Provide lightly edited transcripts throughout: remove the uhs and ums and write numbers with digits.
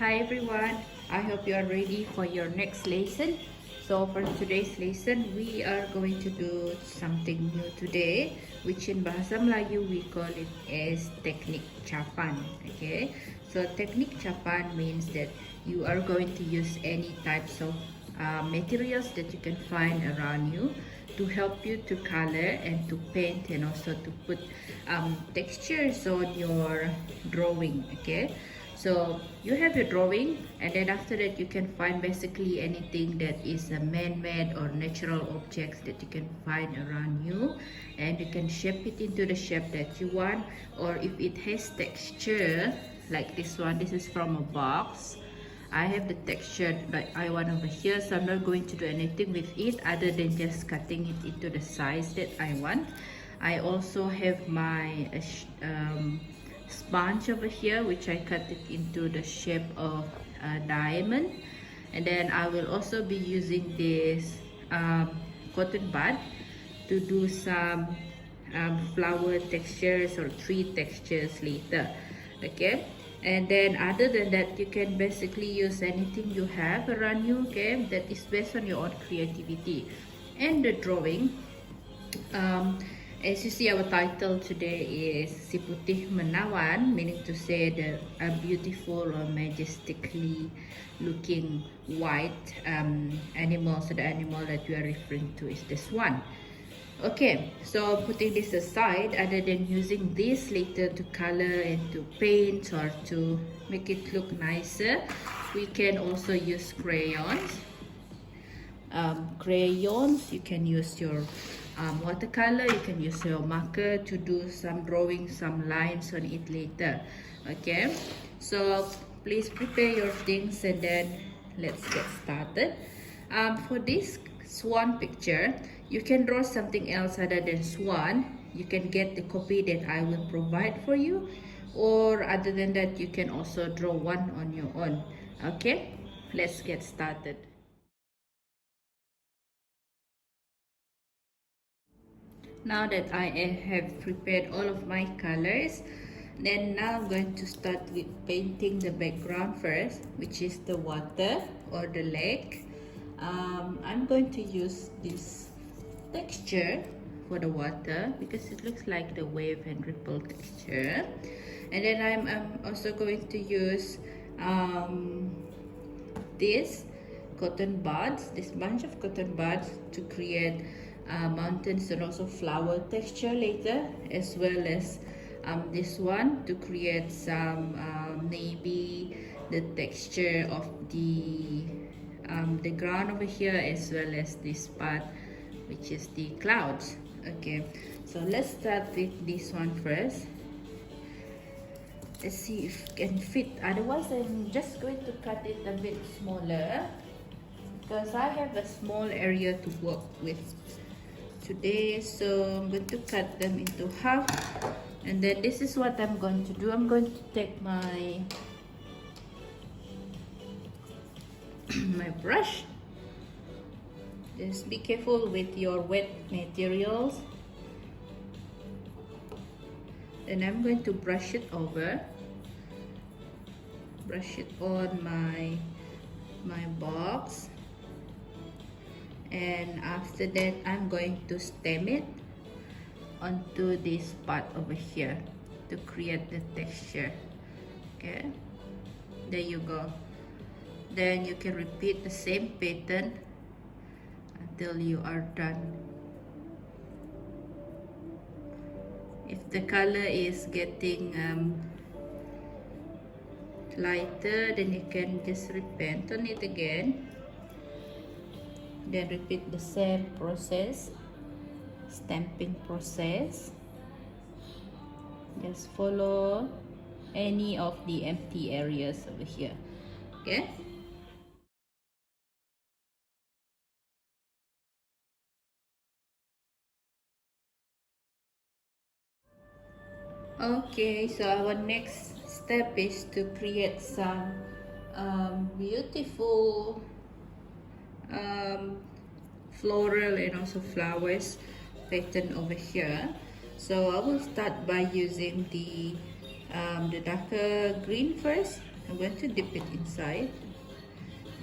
Hi everyone, I hope you are ready for your next lesson. So for today's lesson, we are going to do something new today, which in Bahasa Melayu we call it as teknik capan. Okay, so teknik capan means that you are going to use any types of materials that you can find around you to help you to color and to paint and also to put textures on your drawing. Okay, so you have your drawing, and then after that you can find basically anything that is a man-made or natural objects that you can find around you, and you can shape it into the shape that you want. Or if it has texture like this one, this is from a box. I have the texture that I want over here, so I'm not going to do anything with it other than just cutting it into the size that I want. I also have my sponge over here, which I cut it into the shape of a diamond. And then I will also be using this cotton bud to do some flower textures or tree textures later. Okay, and then other than that, you can basically use anything you have around you. Okay, that is based on your own creativity. And the drawing, as you see, our title today is Si Putih Menawan, meaning to say that a beautiful or majestically looking white animal. So the animal that we are referring to is this one. Okay, so putting this aside, other than using this later to color and to paint or to make it look nicer, we can also use crayons. You can use your watercolor, you can use your marker to do some drawing, some lines on it later. Okay, so please prepare your things and then let's get started. For this swan picture, you can draw something else other than swan. You can get the copy that I will provide for you, or other than that, you can also draw one on your own. Okay, let's get started. Now that I have prepared all of my colors, then now I'm going to start with painting the background first, which is the water or the lake. I'm going to use this texture for the water because it looks like the wave and ripple texture. And then I'm also going to use this cotton buds, this bunch of cotton buds, to create mountains and also flower texture later, as well as this one to create some maybe the texture of the ground over here, as well as this part, which is the clouds. Okay, so let's start with this one first. Let's see if it can fit. Otherwise, I'm just going to cut it a bit smaller because I have a small area to work with today. So I'm going to cut them into half, and then this is what I'm going to do. I'm going to take my my brush. Just be careful with your wet materials. Then I'm going to brush it over, brush it on my box, and after that I'm going to stamp it onto this part over here to create the texture. Okay, there you go. Then you can repeat the same pattern until you are done. If the color is getting lighter, then you can just repaint on it again. Then repeat the same process, stamping process. Just follow any of the empty areas over here. Okay. Okay, so our next step is to create some beautiful floral and also flowers pattern over here. So I will start by using the darker green first, I'm going to dip it inside,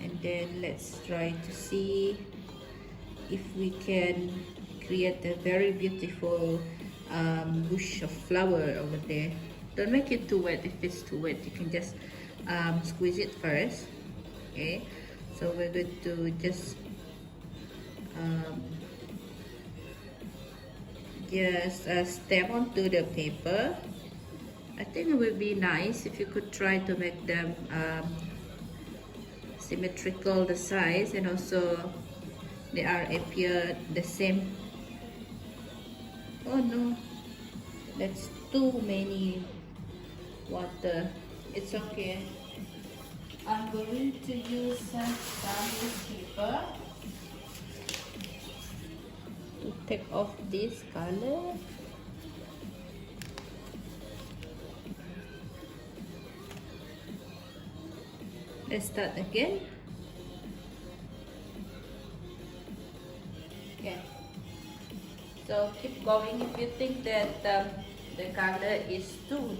and then let's try to see if we can create a very beautiful bush of flower over there. Don't make it too wet. If it's too wet, you can just squeeze it first. Okay, so we're going to just stamp onto the paper. I think it would be nice if you could try to make them symmetrical, the size, and also they are appear the same. Oh no, that's too many water. It's okay. I'm going to use some paper to take off this color. Let's start again. Okay. So keep going. If you think that the color is too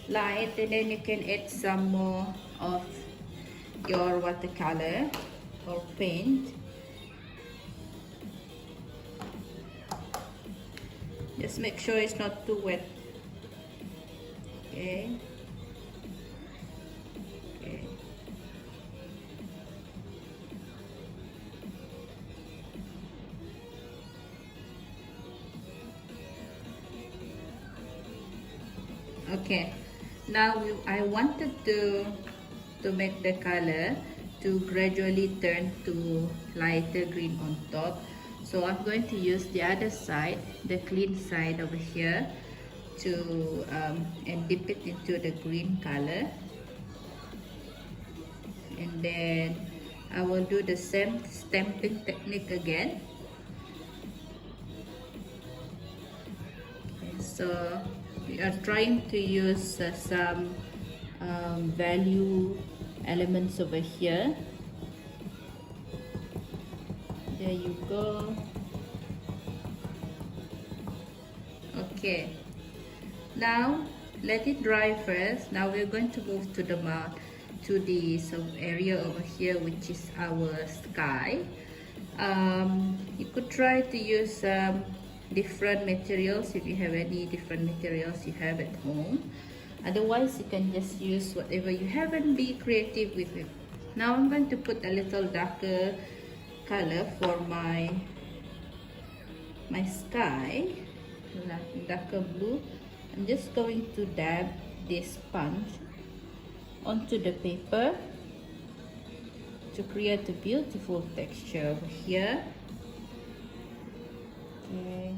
light, and then you can add some more of your watercolor or paint. Just make sure it's not too wet. Okay. Okay. Okay. Now I wanted to make the color to gradually turn to lighter green on top. So I'm going to use the other side, the clean side over here, to and dip it into the green color. And then I will do the same stamping technique again. Okay, so we are trying to use some value elements over here. There you go. Okay, now let it dry first. Now we're going to move to the area over here, which is our sky. You could try to use different materials if you have any different materials you have at home. Otherwise, you can just use whatever you have and be creative with it. Now I'm going to put a little darker color for my sky, darker blue. I'm just going to dab this sponge onto the paper to create a beautiful texture over here. Okay.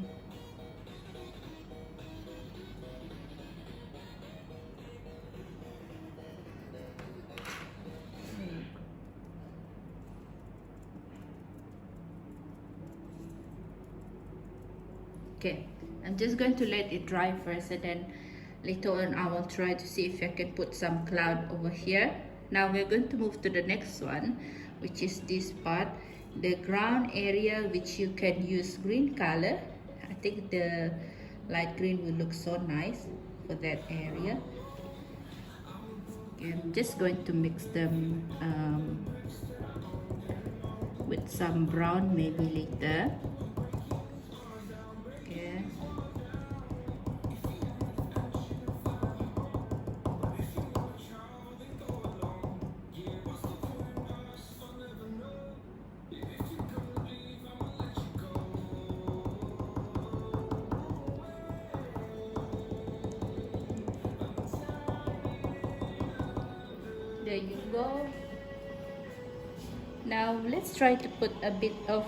Okay, I'm just going to let it dry first, and then later on I will try to see if I can put some cloud over here. Now we're going to move to the next one, which is this part, the ground area, which you can use green color. I think the light green will look so nice for that area. Okay, I'm just going to mix them with some brown maybe later. There you go. Now let's try to put a bit of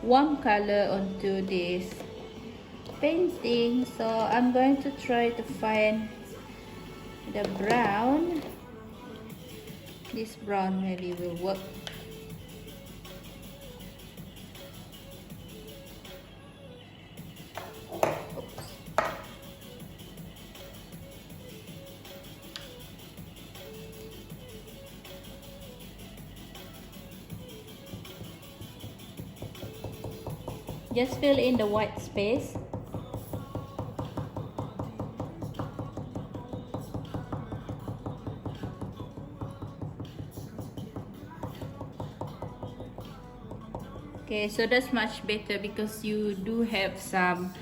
warm color onto this painting. So I'm going to try to find the brown. This brown maybe will work. Just fill in the white space. Okay, so that's much better because you do have some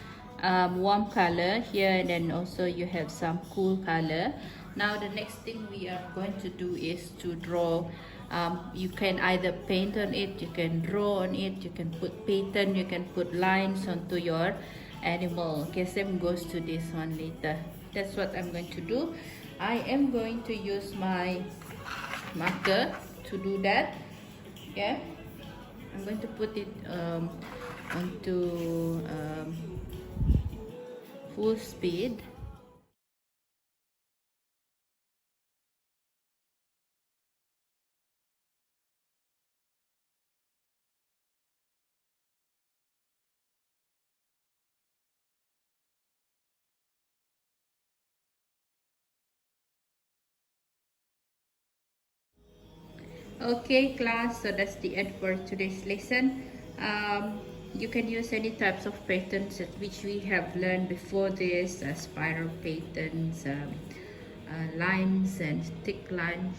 warm color here, and then also you have some cool color. Now the next thing we are going to do is to draw. You can either paint on it, you can draw on it, you can put pattern, you can put lines onto your animal. Okay, same goes to this one later. That's what I'm going to do. I am going to use my marker to do that. Okay, I'm going to put it onto full speed. Okay, class, so that's the end for today's lesson. You can use any types of patterns which we have learned before this, spiral patterns, lines and thick lines,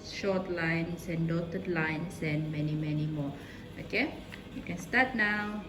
short lines and dotted lines, and many more. Okay, you can start now.